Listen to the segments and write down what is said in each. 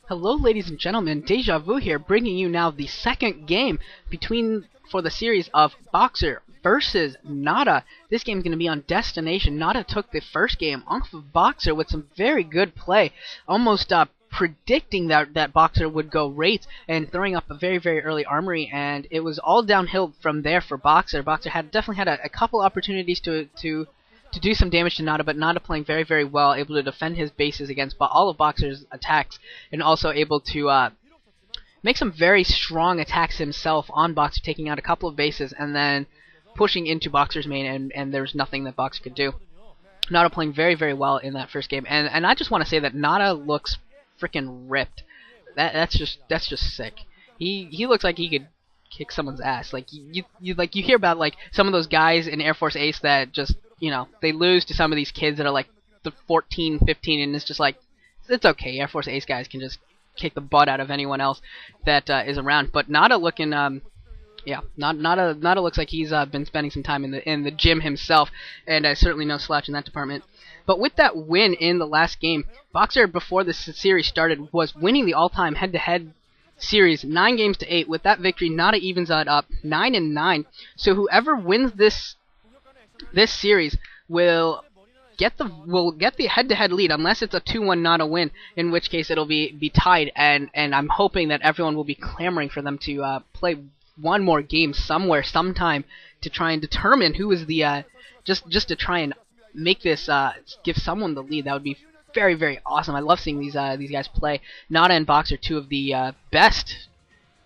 Hello, ladies and gentlemen. Deja Vu here, bringing you now the second game for the series of Boxer versus Nada. This game is going to be on Destination. Nada took the first game off of Boxer with some very good play, almost predicting that Boxer would go Wraith and throwing up a very early armory, and it was all downhill from there for Boxer. Boxer definitely had a couple opportunities to do some damage to Nada, but Nada playing very well, able to defend his bases against all of Boxer's attacks, and also able to make some very strong attacks himself on Boxer, taking out a couple of bases, and then pushing into Boxer's main, and there's nothing that Boxer could do. Nada playing very well in that first game, and I just want to say that Nada looks freaking ripped. That's just sick. He looks like he could kick someone's ass. Like you hear about like some of those guys in Air Force Ace that just, you know, they lose to some of these kids that are like the 14, 15, and it's just like, it's okay. Air Force Ace guys can just kick the butt out of anyone else that is around. But Nada looking, Nada looks like he's been spending some time in the gym himself, and certainly no slouch in that department. But with that win in the last game, Boxer before this series started was winning the all-time head-to-head series 9-8. With that victory, Nada evens it up 9-9. So whoever wins this series will get the head-to-head lead, unless it's a 2-1 Nada win, in which case it'll be tied, and I'm hoping that everyone will be clamoring for them to play one more game somewhere sometime to try and determine who is the just to try and make this give someone the lead. That would be very awesome. I love seeing these guys play. Nada and Boxer, two of the best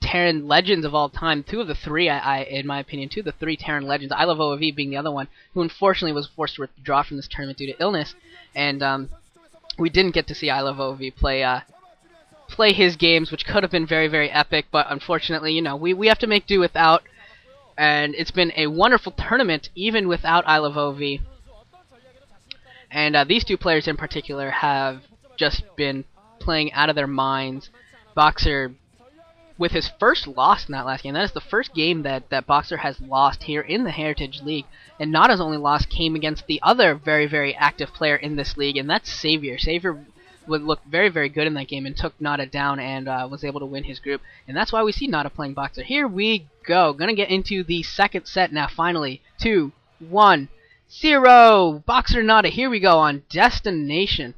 Terran legends of all time. Two of the three, in my opinion, two of the three Terran legends. I Love OOV being the other one, who unfortunately was forced to withdraw from this tournament due to illness, and we didn't get to see I Love OOV play his games, which could have been very epic, but unfortunately, you know, we have to make do without. And it's been a wonderful tournament even without I Love OOV. And these two players in particular have just been playing out of their minds. Boxer, with his first loss in that last game, that is the first game that Boxer has lost here in the Heritage League. And Nada's only loss came against the other very active player in this league, and that's Savior. Savior would look very good in that game and took Nada down and was able to win his group. And that's why we see Nada playing Boxer. Here we go. Gonna get into the second set now, finally. 2, 1, 0. Boxer Nada. Here we go on Destination.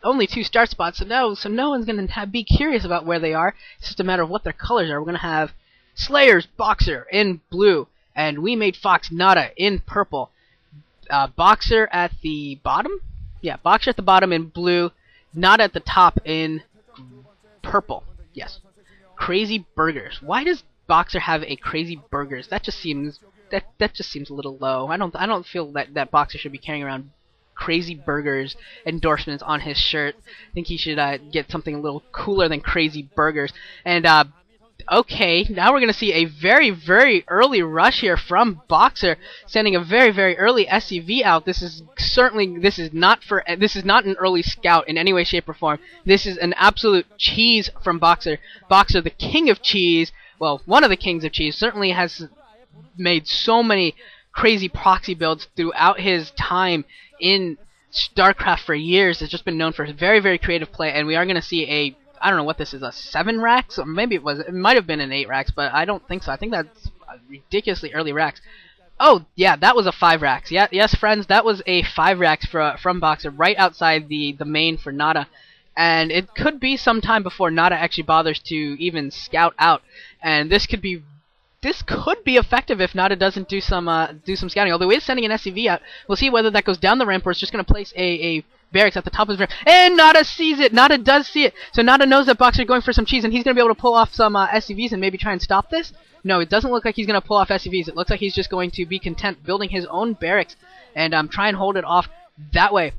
Only 2 start spots, so no one's going to be curious about where they are. It's just a matter of what their colors are. We're going to have Slayers Boxer in blue, and We Made Fox Nada in purple. Boxer at the bottom? Yeah, Boxer at the bottom in blue, Nada at the top in purple. Yes. Crazy Burgers. Why does Boxer have a Crazy Burgers? That just seems a little low. I don't feel that Boxer should be carrying around Crazy Burgers endorsements on his shirt. I think he should get something a little cooler than Crazy Burgers. And okay, now we're gonna see a very early rush here from Boxer, sending a very early SCV out. This is not an early scout in any way, shape, or form. This is an absolute cheese from Boxer. Boxer, the king of cheese. Well, one of the kings of cheese, certainly has made so many crazy proxy builds throughout his time in StarCraft for years. Has just been known for his very creative play, and we are going to see I don't know what this is, a 7 racks? Or maybe it might have been an 8 racks, but I don't think so. I think that's ridiculously early racks. Oh, yeah, that was a 5 racks. Yeah, yes, friends, that was a 5 racks from Boxer right outside the main for Nada. And it could be some time before Nada actually bothers to even scout out. And this could be effective if Nada doesn't do some scouting. Although he is sending an SCV out, we'll see whether that goes down the ramp or it's just going to place a barracks at the top of his ramp. And Nada sees it. Nada does see it. So Nada knows that Boxer is going for some cheese, and he's going to be able to pull off some SCVs and maybe try and stop this. No, it doesn't look like he's going to pull off SCVs. It looks like he's just going to be content building his own barracks and try and hold it off that way.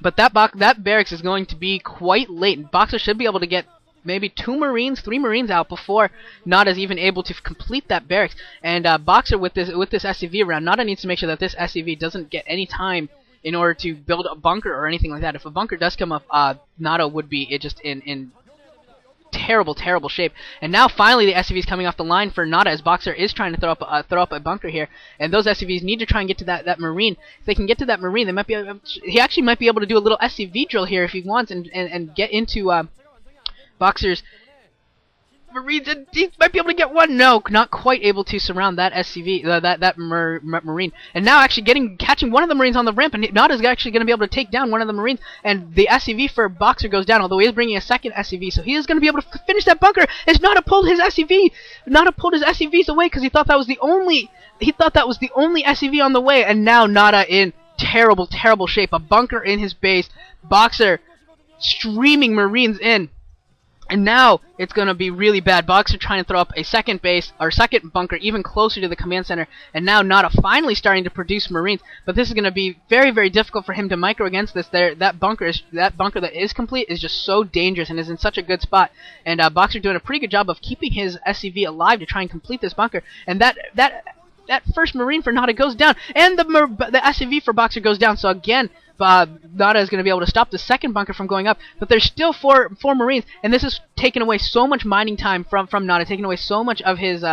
But that barracks is going to be quite late. Boxer should be able to get maybe 2 Marines, 3 Marines out before Nada's even able to complete that barracks. And Boxer with this SCV around, Nada needs to make sure that this SCV doesn't get any time in order to build a bunker or anything like that. If a bunker does come up, Nada would be just in terrible shape. And now finally the SCV is coming off the line for Nada, as Boxer is trying to throw up a bunker here. And those SCVs need to try and get to that Marine. If they can get to that Marine, they might be he actually might be able to do a little SCV drill here if he wants and get into Boxer's Marines, he might be able to get one. No, not quite able to surround that SCV, that Marine. And now actually catching one of the Marines on the ramp, and Nada's actually going to be able to take down one of the Marines, and the SCV for Boxer goes down, although he is bringing a second SCV, so he is going to be able to finish that bunker. As Nada pulled his SCV, Nada pulled his SCVs away because he thought that was the only SCV on the way, and now Nada in terrible, terrible shape. A bunker in his base. Boxer streaming Marines in. And now it's going to be really bad. Boxer trying to throw up a second base, or second bunker, even closer to the command center. And now Nada finally starting to produce Marines. But this is going to be very, very difficult for him to micro against this. That bunker that is complete is just so dangerous and is in such a good spot. And Boxer doing a pretty good job of keeping his SCV alive to try and complete this bunker. And that first Marine for Nada goes down, and the SCV for Boxer goes down. So again, Nada is going to be able to stop the second bunker from going up, but there's still four Marines, and this is taking away so much mining time from Nada, taking away so much of his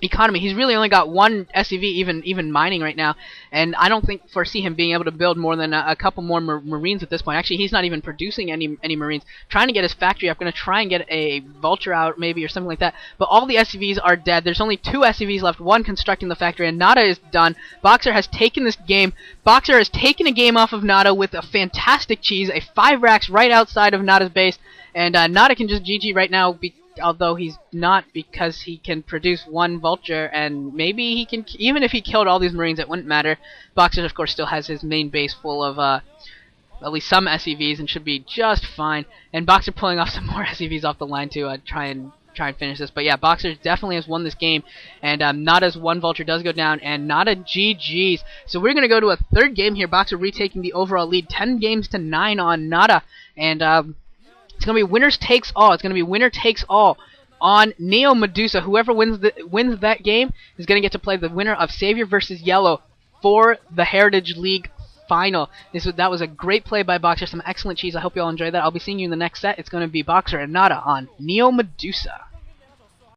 economy. He's really only got one SCV even mining right now, and I don't foresee him being able to build more than a couple more Marines at this point. Actually, he's not even producing any Marines. Trying to get his factory up, going to try and get a Vulture out maybe or something like that, but all the SCVs are dead. There's only 2 SCVs left, one constructing the factory, and Nada is done. Boxer has taken this game. Boxer has taken a game off of Nada with a fantastic cheese, a 5 racks right outside of Nada's base, and Nada can just GG right now, although he's not, because he can produce 1 Vulture, and maybe he can, even if he killed all these Marines, it wouldn't matter. Boxer, of course, still has his main base full of at least some SCVs and should be just fine. And Boxer pulling off some more SCVs off the line to try and finish this. But yeah, Boxer definitely has won this game, and Nada's 1 Vulture does go down, and Nada GG's. So we're going to go to a third game here, Boxer retaking the overall lead, 10 games to 9 on Nada, and it's going to be winners takes all. It's going to be winner takes all on Neo Medusa. Whoever wins that game is going to get to play the winner of Savior versus Yellow for the Heritage League final. That was a great play by Boxer. Some excellent cheese. I hope you all enjoyed that. I'll be seeing you in the next set. It's going to be Boxer and Nada on Neo Medusa.